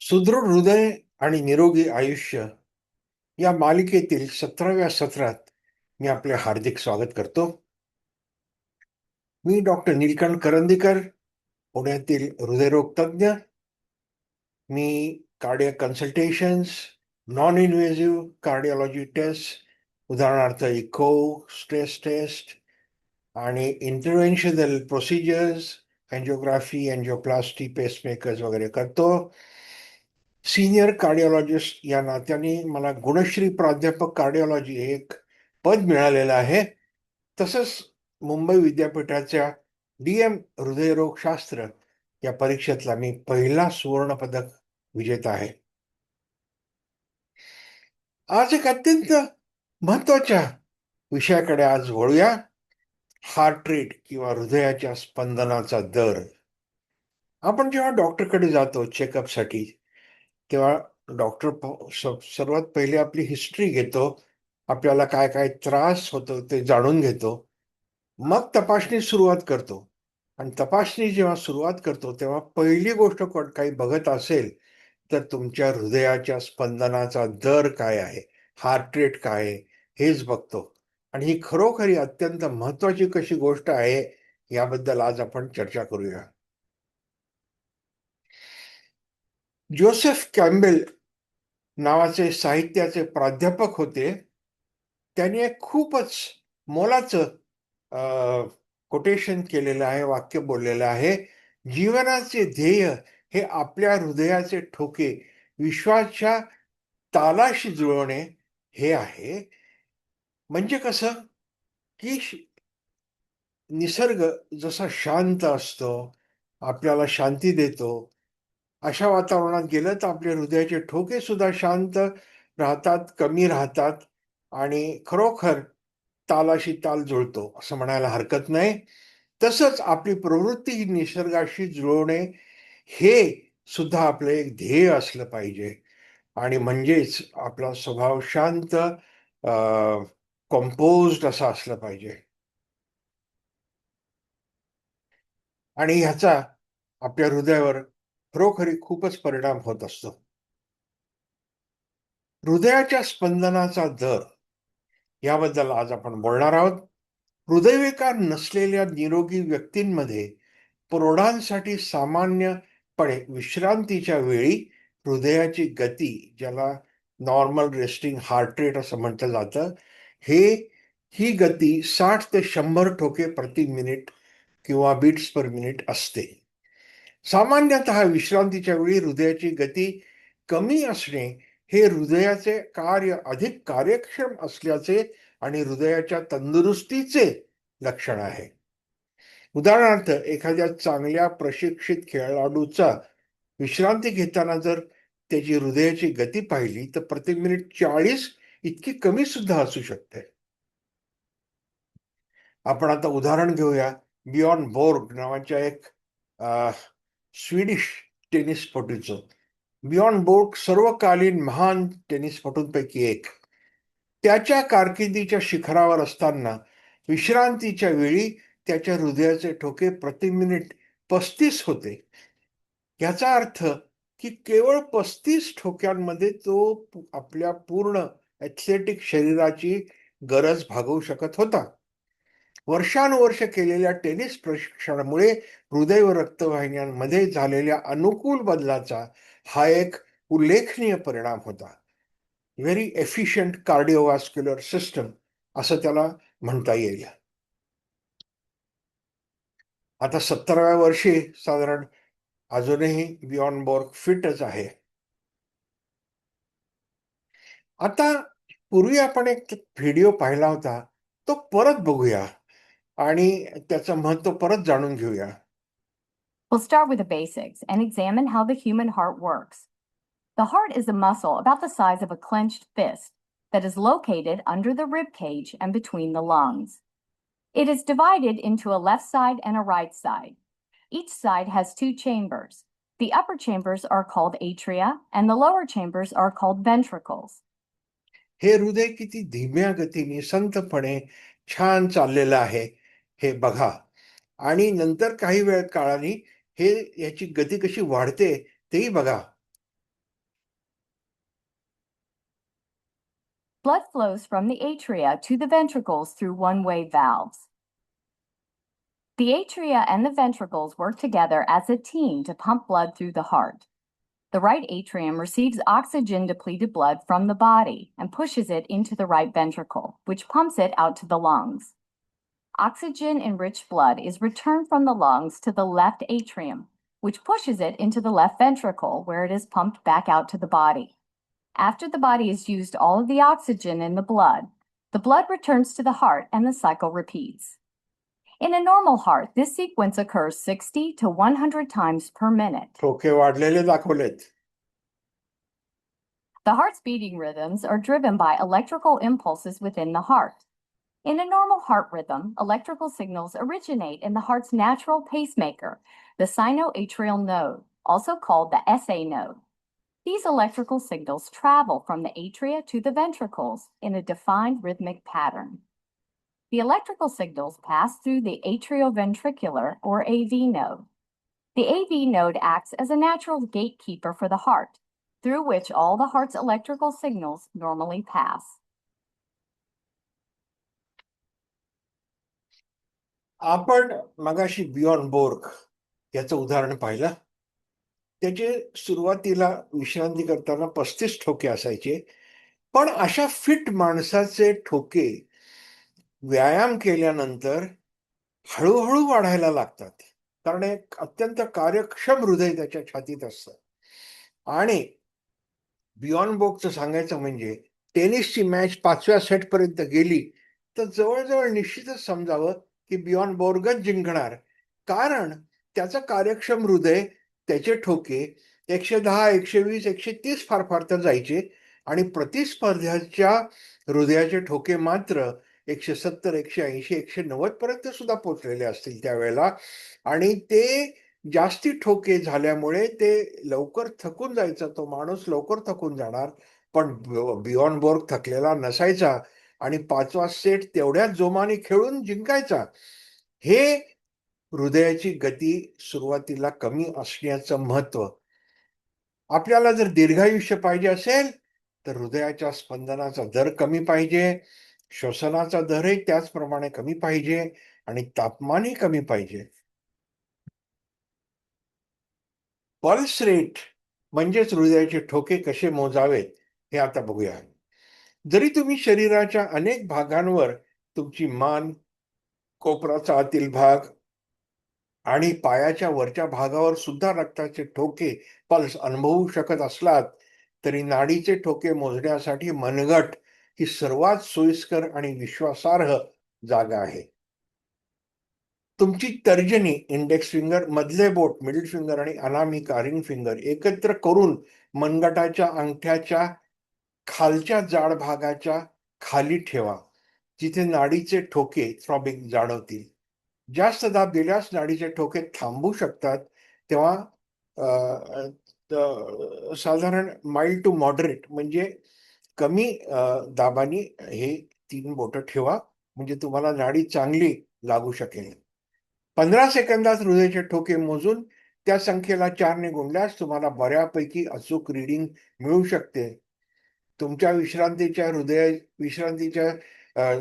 सुदृढ हृदय आणि निरोगी आयुष्य या मालिकेतील 17व्या सत्रात मी आपले हार्दिक स्वागत करतो. मी डॉक्टर नीलकंठ करंदीकर, पुण्यातील हृदयरोग तज्ञ. मी cardiac consultations, non invasive cardiology test, उदाहरणार्थ इको, स्ट्रेस टेस्ट आणि interventional procedures, angiography, angioplasty, pacemakers वगैरे करतो. सिनियर कार्डिओलॉजिस्ट या नात्याने मला गुणश्री प्राध्यापक कार्डिओलॉजी हे एक पद मिळालेलं आहे. तसंच मुंबई विद्यापीठाच्या DM हृदयरोगशास्त्र या परीक्षेतला मी पहिला सुवर्ण पदक विजेता आहे. आज एक अत्यंत महत्वाच्या विषयाकडे आज वळूया. हार्ट रेट किंवा हृदयाच्या स्पंदनाचा दर. आपण जेव्हा डॉक्टरकडे जातो चेकअपसाठी, तेव्हा डॉक्टर सर्वात पहिले आपली हिस्ट्री घेतो. आपल्याला काय काय त्रास होतो ते जाणून घेतो. मग तपासणी सुरुवात करतो. आणि तपासणी जेव्हा सुरुवात करतो तेव्हा पहिली गोष्ट काही बघत असेल तर तुमच्या हृदयाच्या स्पंदनाचा दर काय आहे, हार्ट रेट काय आहे, हेच बघतो. आणि ही खरोखरी अत्यंत महत्वाची कशी गोष्ट आहे याबद्दल आज आपण चर्चा करूया. जोसेफ कॅम्बेल नावाचे साहित्याचे प्राध्यापक होते. त्यांनी एक खूपच मोलाचं कोटेशन केलेलं आहे, वाक्य बोललेलं आहे. जीवनाचे ध्येय हे आपल्या हृदयाचे ठोके विश्वाच्या तालाशी जुळवणे हे आहे. म्हणजे कसं की निसर्ग जसा शांत असतो, आपल्याला शांती देतो, अशा वातावरणात गेलं तर आपले हृदयाचे ठोके सुद्धा शांत राहतात, कमी राहतात आणि खरोखर तालाशी ताल जुळतो असं म्हणायला हरकत नाही. तसंच आपली प्रवृत्ती ही निसर्गाशी जुळवणे हे सुद्धा आपलं एक ध्येय असलं पाहिजे. आणि म्हणजेच आपला स्वभाव शांत, कंपोज्ड असा असलं पाहिजे. आणि ह्याचा आपल्या हृदयावर खरोखरी खूपच परिणाम होत असतो. हृदयाच्या स्पंदनाचा दर याबद्दल आज आपण बोलणार आहोत. हृदयविकार नसलेल्या निरोगी व्यक्तींमध्ये प्रौढांसाठी सामान्यपणे विश्रांतीच्या वेळी हृदयाची गती, ज्याला नॉर्मल रेस्टिंग हार्ट रेट असं म्हटलं जातं, हे ही गती 60 ते 100 ठोके प्रति मिनिट किंवा बीट्स पर मिनिट असते. सामान्यतः विश्रांतीच्या वेळी हृदयाची गती कमी असणे हे हृदयाचे कार्य अधिक कार्यक्षम असल्याचे आणि हृदयाच्या तंदुरुस्तीचे लक्षण आहे. उदाहरणार्थ, एखाद्या चांगल्या प्रशिक्षित खेळाडूचा विश्रांती घेताना जर त्याची हृदयाची गती पाहिली तर प्रति मिनिट 40 इतकी कमी सुद्धा असू शकते. आपण आता उदाहरण घेऊया बियॉन बोर्ग नावाच्या एक स्वीडिश टेनिसपटूचं. बियॉन बोर्ग सर्वकालीन महान टेनिसपटूंपैकी एक. त्याच्या कारकिर्दीच्या शिखरावर असताना विश्रांतीच्या वेळी त्याच्या हृदयाचे ठोके प्रति मिनिट 35 होते. याचा अर्थ की केवळ 35 ठोक्यांमध्ये तो आपल्या पूर्ण ॲथलेटिक शरीराची गरज भागवू शकत होता. वर्षानुवर्ष केलेल्या टेनिस प्रशिक्षणामुळे हृदय व रक्तवाहिन्यांमध्ये झालेल्या अनुकूल बदलाचा हा एक उल्लेखनीय परिणाम होता. व्हेरी एफिशियंट कार्डिओव्हास्क्युलर सिस्टम असं त्याला म्हणता येईल. आता 70व्या वर्षी साधारण अजूनही बियॉन बोर्ग फिटच आहे. आता पूर्वी आपण एक व्हिडिओ पाहिला होता, तो परत बघूया आणि त्याचं महत्व परत जाणून घेऊया. We'll start with the basics and examine how the human heart works. The heart is a muscle about the size of a clenched fist that is located under the rib cage and between the lungs. It is divided into a left side and a right side. Each side has two chambers. The upper chambers are called atria and the lower chambers are called ventricles. हे हृदय किती धीम्या गतीने संतपणे छान चाललेलं आहे हे बघा. आणि नंतर काही वेळ काळाने हे याची गती कशी वाढते तेही बघा. Blood flows from the atria to the ventricles through one-way valves. The atria and the ventricles work together as a team to pump blood through the heart. The right atrium receives oxygen-depleted blood from the body and pushes it into the right ventricle, which pumps it out to the lungs. Oxygen-enriched blood is returned from the lungs to the left atrium, which pushes it into the left ventricle, where it is pumped back out to the body. After the body has used all of the oxygen in the blood returns to the heart and the cycle repeats. In a normal heart, this sequence occurs 60 to 100 times per minute. ठोके वाढलेले दाखवलेत. The heart's beating rhythms are driven by electrical impulses within the heart. In a normal heart rhythm, electrical signals originate in the heart's natural pacemaker, the sinoatrial node, also called the SA node. These electrical signals travel from the atria to the ventricles in a defined rhythmic pattern. The electrical signals pass through the atrioventricular or AV node. The AV node acts as a natural gatekeeper for the heart, through which all the heart's electrical signals normally pass. आपण मगाशी बियॉन बोर्ग याचं उदाहरण पाहिलं. त्याचे सुरुवातीला विश्रांती करताना 35 ठोके असायचे, पण अशा फिट माणसाचे ठोके व्यायाम केल्यानंतर हळूहळू वाढायला लागतात, कारण एक अत्यंत कार्यक्षम हृदय त्याच्या छातीत असतं. आणि बियॉन बोर्गचं सांगायचं म्हणजे टेनिसची मॅच 5व्या सेटपर्यंत गेली तर जवळजवळ निश्चितच समजावं की बियॉन बोर्गच जिंकणार, कारण त्याचं कार्यक्षम हृदय, त्याचे ठोके 110, 120, 130 फार फार तर जायचे, आणि प्रतिस्पर्ध्याच्या हृदयाचे ठोके मात्र 170, 180, 190 पर्यंत सुद्धा पोचलेले असतील त्यावेळेला. आणि ते जास्ती ठोके झाल्यामुळे ते लवकर थकून जायचा, तो माणूस लवकर थकून जाणार. पण बियॉन बोर्ग थकलेला नसायचा आणि 5वा सेट तेवढ्याच जोमाने खेळून जिंकायचा. हे हृदयाची गती सुरुवातीला कमी असण्याचं महत्व. आपल्याला जर दीर्घायुष्य पाहिजे असेल तर हृदयाच्या स्पंदनाचा दर कमी पाहिजे, श्वसनाचा दरही त्याचप्रमाणे कमी पाहिजे आणि तापमानही कमी पाहिजे. पल्स रेट म्हणजेच हृदयाचे ठोके कसे मोजावेत हे आता बघूया. जरी तुम्ही शरीराच्या अनेक भागांवर तुमची मान, कोपराचा आतील भाग आणि पायाच्या वरच्या भागावर सुद्धा रक्ताचे ठोके, पल्स अनुभवू शकत असलात, तरी नाडीचे ठोके मोजण्यासाठी मनगट ही सर्वात सोयीस्कर आणि विश्वासार्ह जागा आहे. तुमची तर्जनी, इंडेक्स फिंगर, मधले बोट, मिडल फिंगर आणि अनामिका, रिंग फिंगर एकत्र करून मनगटाच्या अंगठ्याच्या खालच्या जाड भागाच्या खाली ठेवा, जिथे नाडीचे ठोके थ्रॉबिंग जाणवतील. जास्त दाब दिल्यास नाडीचे ठोके थांबू शकतात. तेव्हा साधारण माइल्ड टू मॉडरेट म्हणजे कमी दाबाने हे 3 बोटं ठेवा, म्हणजे तुम्हाला नाडी चांगली लागू शकेल. 15 सेकंदात हृदयाचे ठोके मोजून त्या संख्येला 4 ने गुणल्यास तुम्हाला बऱ्यापैकी अचूक रीडिंग मिळू शकते. तुमच्या विश्रांतीच्या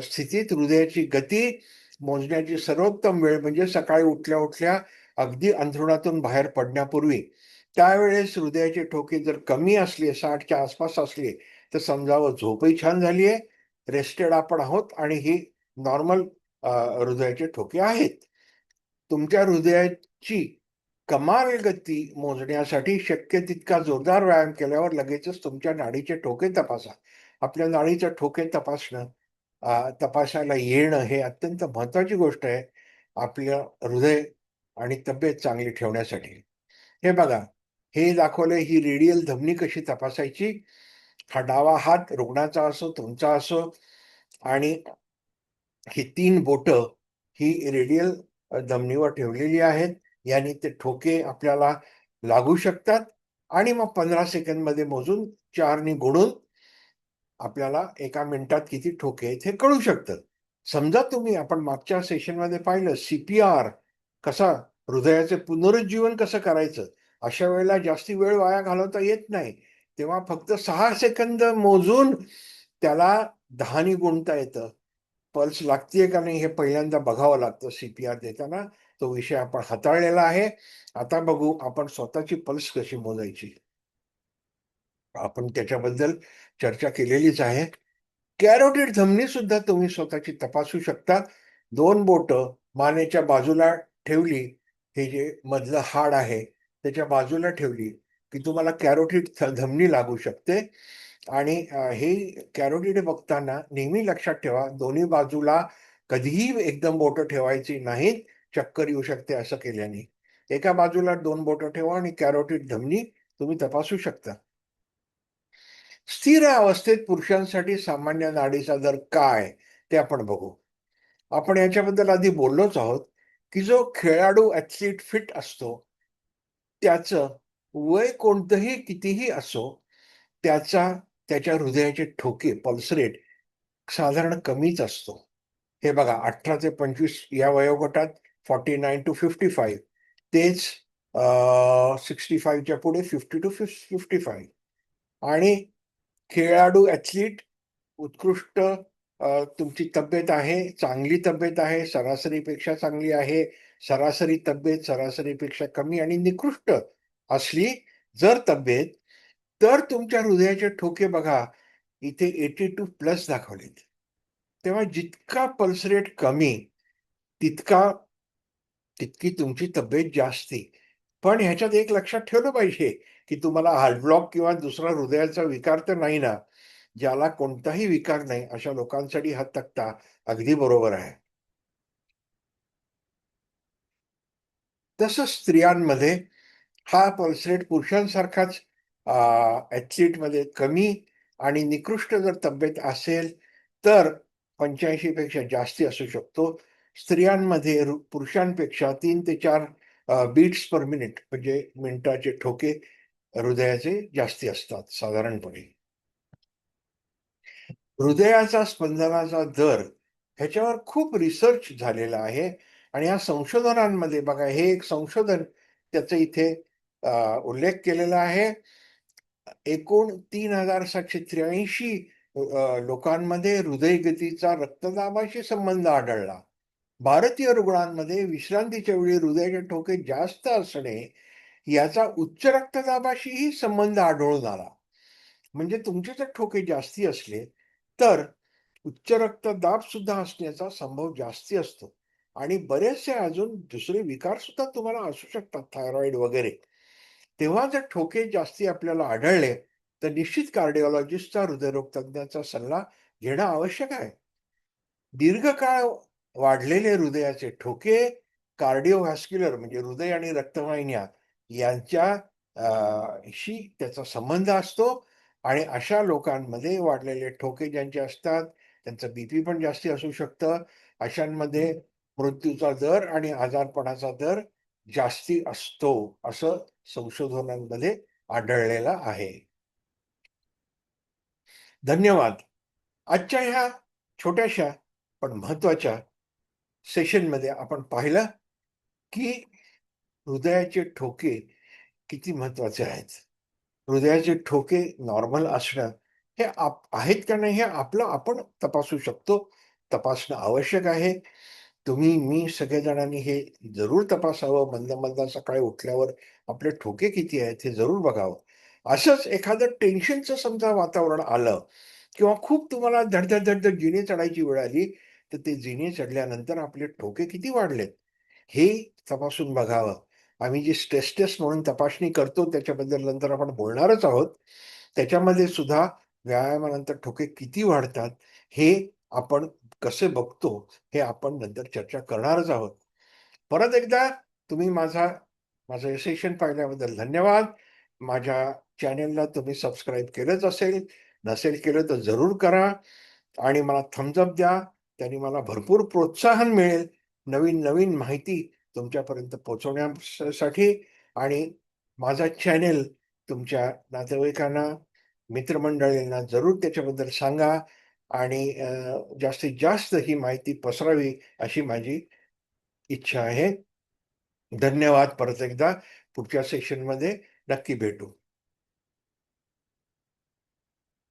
स्थितीत हृदयाची गती मोजण्याची सर्वोत्तम वेळ म्हणजे सकाळी उठल्या उठल्या अगदी अंथरुणातून बाहेर पडण्यापूर्वी. त्यावेळेस हृदयाचे ठोके जर कमी असले, 60च्या आसपास असले, तर समजावं झोपही छान झाली आहे, रेस्टेड आपण आहोत आणि ही नॉर्मल हृदयाचे ठोके आहेत. तुमच्या हृदयाची कमाल गती मोजण्यासाठी शक्य तितका जोरदार व्यायाम केल्यावर लगेचच तुमच्या नाडीचे ठोके तपासा. आपल्या नाडीचे ठोके तपासायला येणं हे अत्यंत महत्वाची गोष्ट आहे आपलं हृदय आणि तब्येत चांगली ठेवण्यासाठी. हे बघा, हे दाखवलंय ही रेडियल धमनी कशी तपासायची. हा डावा हात रुग्णाचा असो, तुमचा असो, आणि ही 3 बोटं ही रेडियल धमनीवर ठेवलेली आहेत. याने ते ठोके आपल्याला लागू शकतात आणि मग 15 सेकंद मध्ये मोजून 4 ने गुणून आपल्याला 1 मिनिटात किती ठोके आहेत हे कळू शकतं. समजा तुम्ही, आपण मागच्या सेशनमध्ये पाहिलं CPR कसा, हृदयाचे पुनरुज्जीवन कसं करायचं, अशा वेळेला जास्ती वेळ वाया घालवता येत नाही. तेव्हा फक्त 6 सेकंद मोजून त्याला 10 गुणता येतं. पल्स लागतेय का नाही हे पहिल्यांदा बघावं लागतं CPR देताना. तो विषय आपण हाताळलेला आहे. आता बघू आपण स्वतःची पल्स कशी मोजायची. आपण त्याच्याबद्दल चर्चा केलेलीच आहे. कॅरोटिड धमनी सुद्धा तुम्ही स्वतःची तपासू शकता. 2 बोटं मानेच्या बाजूला ठेवली, हे जे मधलं हाड आहे त्याच्या बाजूला ठेवली की तुम्हाला कॅरोटिड धमनी लागू शकते. आणि हे कॅरोटिड बघताना नेहमी लक्षात ठेवा, दोन्ही बाजूला कधीही एकदम बोटं ठेवायची नाहीत. चक्कर येऊ शकते असं केल्याने. एका बाजूला 2 बोटं ठेवा आणि कॅरोटिड धमनी तुम्ही तपासू शकता. स्थिर अवस्थेत पुरुषांसाठी सामान्य नाडीचा दर काय ते आपण बघू. आपण याच्याबद्दल आधी बोललोच आहोत की जो खेळाडू ऍथलीट फिट असतो त्याचं वय कोणतंही कितीही असो, त्याच्या हृदयाचे ठोके पल्स रेट साधारण कमीच असतो. हे बघा 18 ते 25 या वयोगटात 49 to 55, तेच 65च्या पुढे 50 to 55. आणि खेळाडू ऍथलीट उत्कृष्ट तुमची तब्येत आहे, चांगली तब्येत आहे, सरासरीपेक्षा चांगली आहे, सरासरी तब्येत सरासरीपेक्षा कमी आणि निकृष्ट असली जर तब्येत, तर तुमच्या हृदयाचे ठोके बघा इथे 82 प्लस दाखवलेत. तेव्हा जितका पल्स रेट कमी तितकी तुमची तब्येत जास्ती. पण ह्याच्यात एक लक्षात ठेवलं पाहिजे की तुम्हाला हार्ट ब्लॉक किंवा दुसरा हृदयाचा विकार तर नाही ना. ज्याला कोणताही विकार नाही अशा लोकांसाठी हा तक्ता अगदी बरोबर आहे. तसंच स्त्रियांमध्ये हा पल्स रेट पुरुषांसारखाच मध्ये कमी आणि निकृष्ट जर तब्येत असेल तर 85 पेक्षा जास्ती असू शकतो. स्त्रियांमध्ये पुरुषांपेक्षा 3 ते 4 बीट्स पर मिनिट म्हणजे मिनिटाचे ठोके हृदयाचे जास्ती असतात साधारणपणे. हृदयाचा स्पंदनाचा दर ह्याच्यावर खूप रिसर्च झालेला आहे. आणि या संशोधनांमध्ये बघा, हे एक संशोधन त्याचा इथे उल्लेख केलेला आहे. एकूण 3783 लोकांमध्ये हृदयगतीचा रक्तदाबाशी संबंध आढळला. भारतीय रुग्णांमध्ये विश्रांतीच्या वेळी हृदयाचे ठोके जास्त असणे याचा उच्च रक्तदाबाशीही संबंध आढळून आला. म्हणजे तुमचे जर ठोके जास्ती असले तर उच्च रक्तदाब सुद्धा असण्याचा संभव जास्ती असतो. आणि बरेचसे अजून दुसरे विकार सुद्धा तुम्हाला असू शकतात, थायरॉइड वगैरे. तेव्हा जर ठोके जास्ती आपल्याला आढळले तर निश्चित कार्डिओलॉजिस्टचा, हृदयरोग तज्ञाचा सल्ला घेणं आवश्यक आहे. दीर्घकाळ वाढलेले हृदयाचे ठोके कार्डिओव्हॅस्क्युलर म्हणजे हृदय आणि रक्तवाहिन्या यांच्या शी त्याचा संबंध असतो. आणि अशा लोकांमध्ये वाढलेले ठोके ज्यांचे असतात त्यांचं बीपी पण जास्ती असू शकतं. अशांमध्ये मृत्यूचा दर आणि आजारपणाचा दर जास्ती असतो असं संशोधनांमध्ये आढळलेलं आहे. धन्यवाद. आजच्या ह्या छोट्याशा पण महत्वाच्या सेशनमध्ये आपण पाहिलं की हृदयाचे ठोके किती महत्वाचे आहेत. हृदयाचे ठोके नॉर्मल असणं हे आहेत का नाही हे आपण तपासू शकतो. तपासणं आवश्यक आहे. तुम्ही, मी सगळेजणांनी हे जरूर तपासावं. मंद सकाळी उठल्यावर आपले ठोके किती आहेत हे जरूर बघावं. असंच एखादं टेन्शनचं समजा वातावरण आलं किंवा खूप तुम्हाला धडधड जिने चढायची वेळ आली, तर ते जिने चढल्यानंतर आपले ठोके किती वाढलेत हे तपासून बघावं. आम्ही जी स्ट्रेस टेस्ट म्हणून तपासणी करतो त्याच्याबद्दल नंतर आपण बोलणारच आहोत. त्याच्यामध्ये सुद्धा व्यायामानंतर ठोके किती वाढतात हे आपण कसे बघतो हे आपण नंतर चर्चा करणारच आहोत. परत एकदा तुम्ही माझं सेशन पाहिल्याबद्दल धन्यवाद. माझ्या चॅनेलला तुम्ही सबस्क्राईब केलंच असेल, नसेल केलं तर जरूर करा आणि मला थम्स अप द्या. त्यांनी मला भरपूर प्रोत्साहन मिळेल नवीन माहिती तुमच्यापर्यंत पोहोचवण्यासाठी. आणि माझा चॅनेल तुमच्या नातेवाईकांना, मित्रमंडळींना जरूर त्याच्याबद्दल सांगा आणि जास्तीत जास्त ही माहिती पसरावी अशी माझी इच्छा आहे. धन्यवाद. परत एकदा पुढच्या सेशनमध्ये नक्की भेटू.